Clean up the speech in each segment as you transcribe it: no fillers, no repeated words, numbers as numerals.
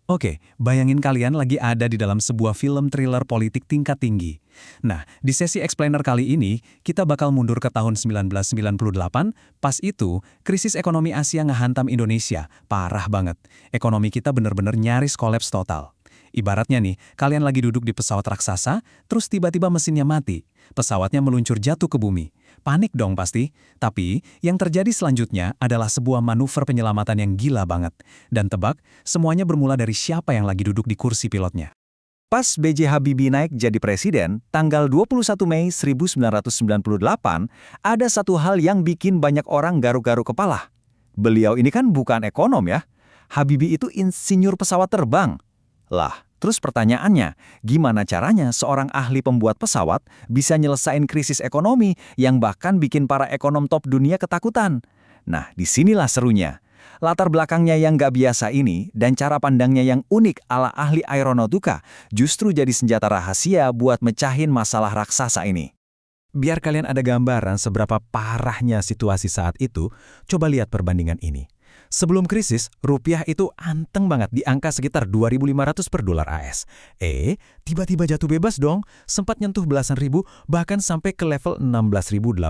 Oke, bayangin kalian lagi ada di dalam sebuah film thriller politik tingkat tinggi. Nah, di sesi explainer kali ini, kita bakal mundur ke tahun 1998, pas itu, krisis ekonomi Asia ngehantam Indonesia, parah banget. Ekonomi kita bener-bener nyaris kolaps total. Ibaratnya nih, kalian lagi duduk di pesawat raksasa, terus tiba-tiba mesinnya mati. Pesawatnya meluncur jatuh ke bumi. Panik dong pasti. Tapi, yang terjadi selanjutnya adalah sebuah manuver penyelamatan yang gila banget. Dan tebak, semuanya bermula dari siapa yang lagi duduk di kursi pilotnya. Pas B.J. Habibie naik jadi presiden, tanggal 21 Mei 1998, ada satu hal yang bikin banyak orang garuk-garuk kepala. Beliau ini kan bukan ekonom ya. Habibie itu insinyur pesawat terbang. Lah, terus pertanyaannya, gimana caranya seorang ahli pembuat pesawat bisa nyelesain krisis ekonomi yang bahkan bikin para ekonom top dunia ketakutan? Nah, disinilah serunya. Latar belakangnya yang nggak biasa ini dan cara pandangnya yang unik ala ahli aeronautika justru jadi senjata rahasia buat mecahin masalah raksasa ini. Biar kalian ada gambaran seberapa parahnya situasi saat itu, coba lihat perbandingan ini. Sebelum krisis, rupiah itu anteng banget di angka sekitar 2.500 per dolar AS. Tiba-tiba jatuh bebas dong, sempat nyentuh belasan ribu, bahkan sampai ke level 16.800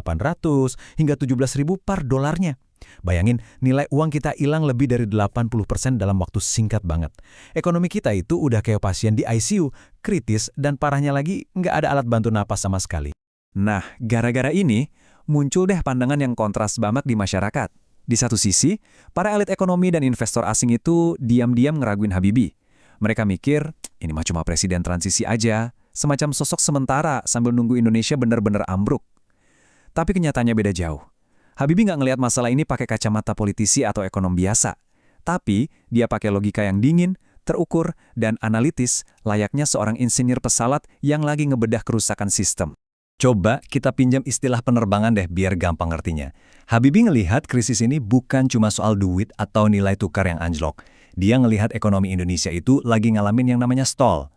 hingga 17.000 per dolarnya. Bayangin, nilai uang kita hilang lebih dari 80% dalam waktu singkat banget. Ekonomi kita itu udah kayak pasien di ICU, kritis, dan parahnya lagi nggak ada alat bantu napas sama sekali. Nah, gara-gara ini, muncul deh pandangan yang kontras banget di masyarakat. Di satu sisi, para elit ekonomi dan investor asing itu diam-diam ngeraguin Habibie. Mereka mikir, ini mah cuma presiden transisi aja, semacam sosok sementara sambil nunggu Indonesia benar-benar ambruk. Tapi kenyataannya beda jauh. Habibie nggak ngelihat masalah ini pakai kacamata politisi atau ekonom biasa. Tapi, dia pakai logika yang dingin, terukur, dan analitis layaknya seorang insinyur pesawat yang lagi ngebedah kerusakan sistem. Coba kita pinjam istilah penerbangan deh biar gampang ngertinya. Habibie ngelihat krisis ini bukan cuma soal duit atau nilai tukar yang anjlok. Dia ngelihat ekonomi Indonesia itu lagi ngalamin yang namanya stall.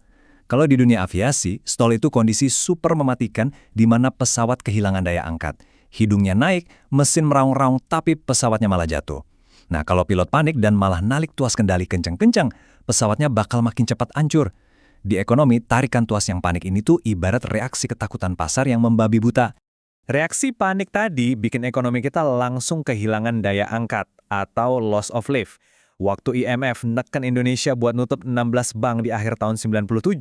Kalau di dunia aviasi, stall itu kondisi super mematikan di mana pesawat kehilangan daya angkat. Hidungnya naik, mesin meraung-raung tapi pesawatnya malah jatuh. Nah, kalau pilot panik dan malah nalik tuas kendali kencang-kencang, pesawatnya bakal makin cepat hancur. Di ekonomi, tarikan tuas yang panik ini tuh ibarat reaksi ketakutan pasar yang membabi buta. Reaksi panik tadi bikin ekonomi kita langsung kehilangan daya angkat atau loss of life. Waktu IMF neken Indonesia buat nutup 16 bank di akhir tahun 97,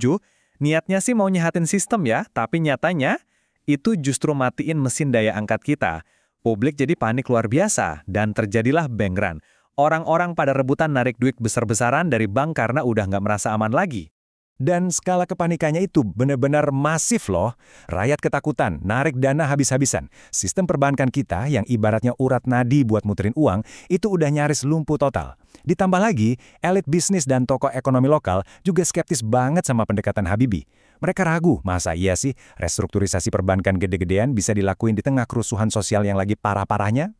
niatnya sih mau nyehatin sistem ya, tapi nyatanya itu justru matiin mesin daya angkat kita. Publik jadi panik luar biasa dan terjadilah bank run. Orang-orang pada rebutan narik duit besar-besaran dari bank karena udah nggak merasa aman lagi. Dan skala kepanikannya itu benar-benar masif loh. Rakyat ketakutan, narik dana habis-habisan. Sistem perbankan kita yang ibaratnya urat nadi buat muterin uang, itu udah nyaris lumpuh total. Ditambah lagi, elit bisnis dan tokoh ekonomi lokal juga skeptis banget sama pendekatan Habibie. Mereka ragu, masa iya sih restrukturisasi perbankan gede-gedean bisa dilakuin di tengah kerusuhan sosial yang lagi parah-parahnya?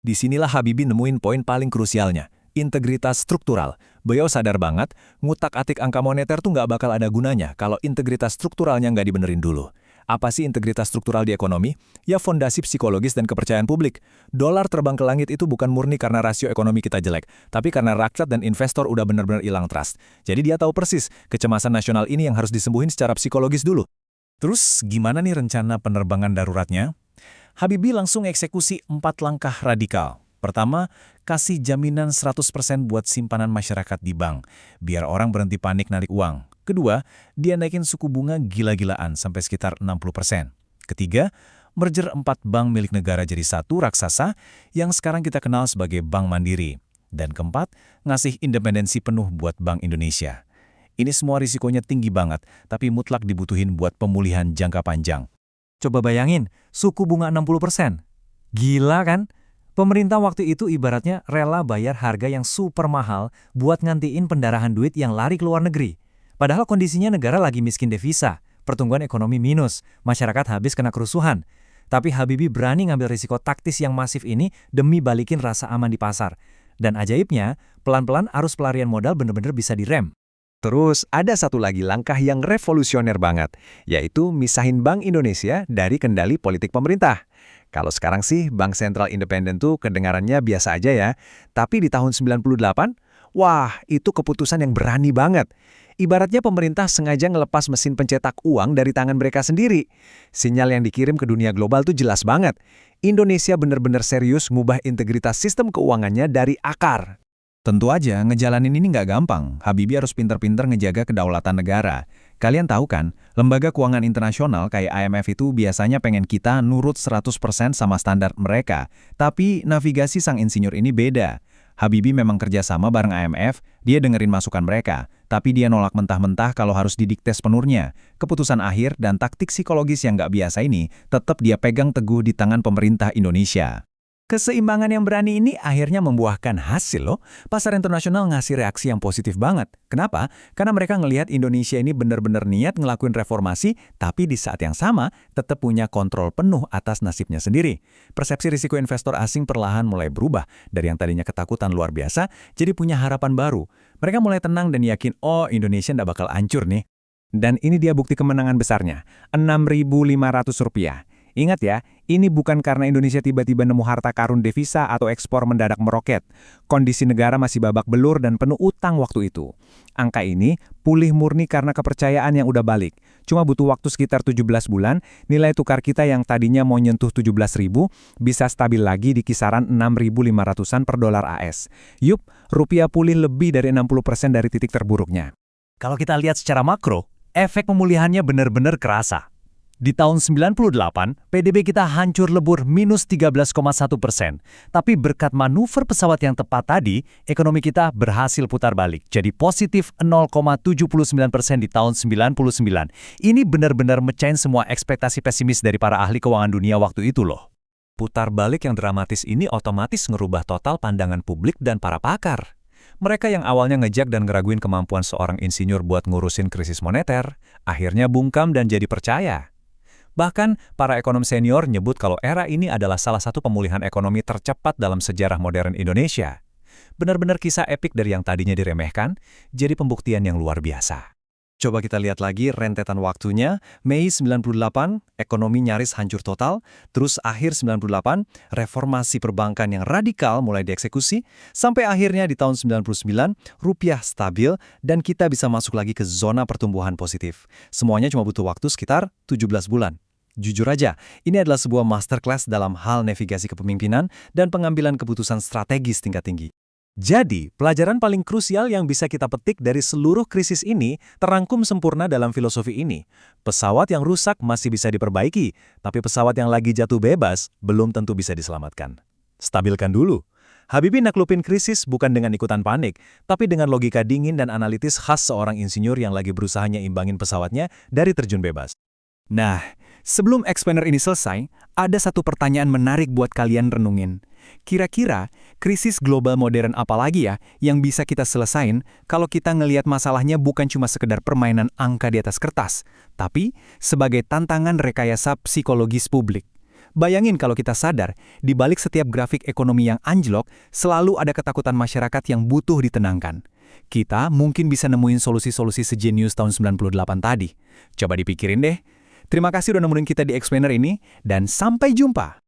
Disinilah Habibie nemuin poin paling krusialnya. Integritas struktural. Beliau sadar banget, ngutak-atik angka moneter tuh nggak bakal ada gunanya kalau integritas strukturalnya nggak dibenerin dulu. Apa sih integritas struktural di ekonomi? Ya fondasi psikologis dan kepercayaan publik. Dolar terbang ke langit itu bukan murni karena rasio ekonomi kita jelek, tapi karena rakyat dan investor udah benar-benar hilang trust. Jadi dia tahu persis, kecemasan nasional ini yang harus disembuhin secara psikologis dulu. Terus gimana nih rencana penerbangan daruratnya? Habibie langsung eksekusi 4 langkah radikal. Pertama, kasih jaminan 100% buat simpanan masyarakat di bank, biar orang berhenti panik narik uang. Kedua, dia naikin suku bunga gila-gilaan sampai sekitar 60%. Ketiga, merger 4 bank milik negara jadi satu raksasa yang sekarang kita kenal sebagai Bank Mandiri. Dan keempat, ngasih independensi penuh buat Bank Indonesia. Ini semua risikonya tinggi banget, tapi mutlak dibutuhin buat pemulihan jangka panjang. Coba bayangin, suku bunga 60%. Gila kan? Pemerintah waktu itu ibaratnya rela bayar harga yang super mahal buat ngantiin pendarahan duit yang lari ke luar negeri. Padahal kondisinya negara lagi miskin devisa, pertumbuhan ekonomi minus, masyarakat habis kena kerusuhan. Tapi Habibie berani ngambil risiko taktis yang masif ini demi balikin rasa aman di pasar. Dan ajaibnya, pelan-pelan arus pelarian modal benar-benar bisa direm. Terus ada satu lagi langkah yang revolusioner banget, yaitu misahin Bank Indonesia dari kendali politik pemerintah. Kalau sekarang sih Bank Sentral Independen tuh kedengarannya biasa aja ya, tapi di tahun 98, Wah, itu keputusan yang berani banget. Ibaratnya pemerintah sengaja ngelepas mesin pencetak uang dari tangan mereka sendiri. Sinyal yang dikirim ke dunia global tuh jelas banget. Indonesia benar-benar serius ngubah integritas sistem keuangannya dari akar. Tentu aja, ngejalanin ini nggak gampang. Habibie harus pinter-pinter ngejaga kedaulatan negara. Kalian tahu kan, lembaga keuangan internasional kayak IMF itu biasanya pengen kita nurut 100% sama standar mereka. Tapi navigasi sang insinyur ini beda. Habibie memang kerjasama bareng IMF, dia dengerin masukan mereka. Tapi dia nolak mentah-mentah kalau harus didikte sepenuhnya. Keputusan akhir dan taktik psikologis yang nggak biasa ini tetap dia pegang teguh di tangan pemerintah Indonesia. Keseimbangan yang berani ini akhirnya membuahkan hasil loh. Pasar internasional ngasih reaksi yang positif banget. Kenapa? Karena mereka ngelihat Indonesia ini benar-benar niat ngelakuin reformasi, tapi di saat yang sama tetap punya kontrol penuh atas nasibnya sendiri. Persepsi risiko investor asing perlahan mulai berubah. Dari yang tadinya ketakutan luar biasa, jadi punya harapan baru. Mereka mulai tenang dan yakin, oh Indonesia nggak bakal hancur nih. Dan ini dia bukti kemenangan besarnya, Rp6.500. Ingat ya, ini bukan karena Indonesia tiba-tiba nemu harta karun devisa atau ekspor mendadak meroket. Kondisi negara masih babak belur dan penuh utang waktu itu. Angka ini pulih murni karena kepercayaan yang udah balik. Cuma butuh waktu sekitar 17 bulan, nilai tukar kita yang tadinya mau nyentuh 17.000 bisa stabil lagi di kisaran 6.500-an per dolar AS. Yup, rupiah pulih lebih dari 60% dari titik terburuknya. Kalau kita lihat secara makro, efek pemulihannya benar-benar kerasa. Di tahun 98, PDB kita hancur lebur minus 13,1%. Tapi berkat manuver pesawat yang tepat tadi, ekonomi kita berhasil putar balik. Jadi positif 0,79% di tahun 99. Ini benar-benar mecahin semua ekspektasi pesimis dari para ahli keuangan dunia waktu itu loh. Putar balik yang dramatis ini otomatis ngerubah total pandangan publik dan para pakar. Mereka yang awalnya ngejek dan ngeraguin kemampuan seorang insinyur buat ngurusin krisis moneter, akhirnya bungkam dan jadi percaya. Bahkan, para ekonom senior nyebut kalau era ini adalah salah satu pemulihan ekonomi tercepat dalam sejarah modern Indonesia. Benar-benar kisah epik dari yang tadinya diremehkan, jadi pembuktian yang luar biasa. Coba kita lihat lagi rentetan waktunya, Mei 98, ekonomi nyaris hancur total, terus akhir 98, reformasi perbankan yang radikal mulai dieksekusi, sampai akhirnya di tahun 99, rupiah stabil, dan kita bisa masuk lagi ke zona pertumbuhan positif. Semuanya cuma butuh waktu sekitar 17 bulan. Jujur aja, ini adalah sebuah masterclass dalam hal navigasi kepemimpinan dan pengambilan keputusan strategis tingkat tinggi. Jadi, pelajaran paling krusial yang bisa kita petik dari seluruh krisis ini terangkum sempurna dalam filosofi ini. Pesawat yang rusak masih bisa diperbaiki, tapi pesawat yang lagi jatuh bebas belum tentu bisa diselamatkan. Stabilkan dulu. Habibie naklupin krisis bukan dengan ikutan panik, tapi dengan logika dingin dan analitis khas seorang insinyur yang lagi berusaha nyimbangin pesawatnya dari terjun bebas. Nah, sebelum explainer ini selesai, ada satu pertanyaan menarik buat kalian renungin. Kira-kira, krisis global modern apa lagi ya yang bisa kita selesain kalau kita ngelihat masalahnya bukan cuma sekedar permainan angka di atas kertas, tapi sebagai tantangan rekayasa psikologis publik. Bayangin kalau kita sadar, di balik setiap grafik ekonomi yang anjlok, selalu ada ketakutan masyarakat yang butuh ditenangkan. Kita mungkin bisa nemuin solusi-solusi sejenius tahun 98 tadi. Coba dipikirin deh. Terima kasih udah nemuin kita di Explainer ini, dan sampai jumpa!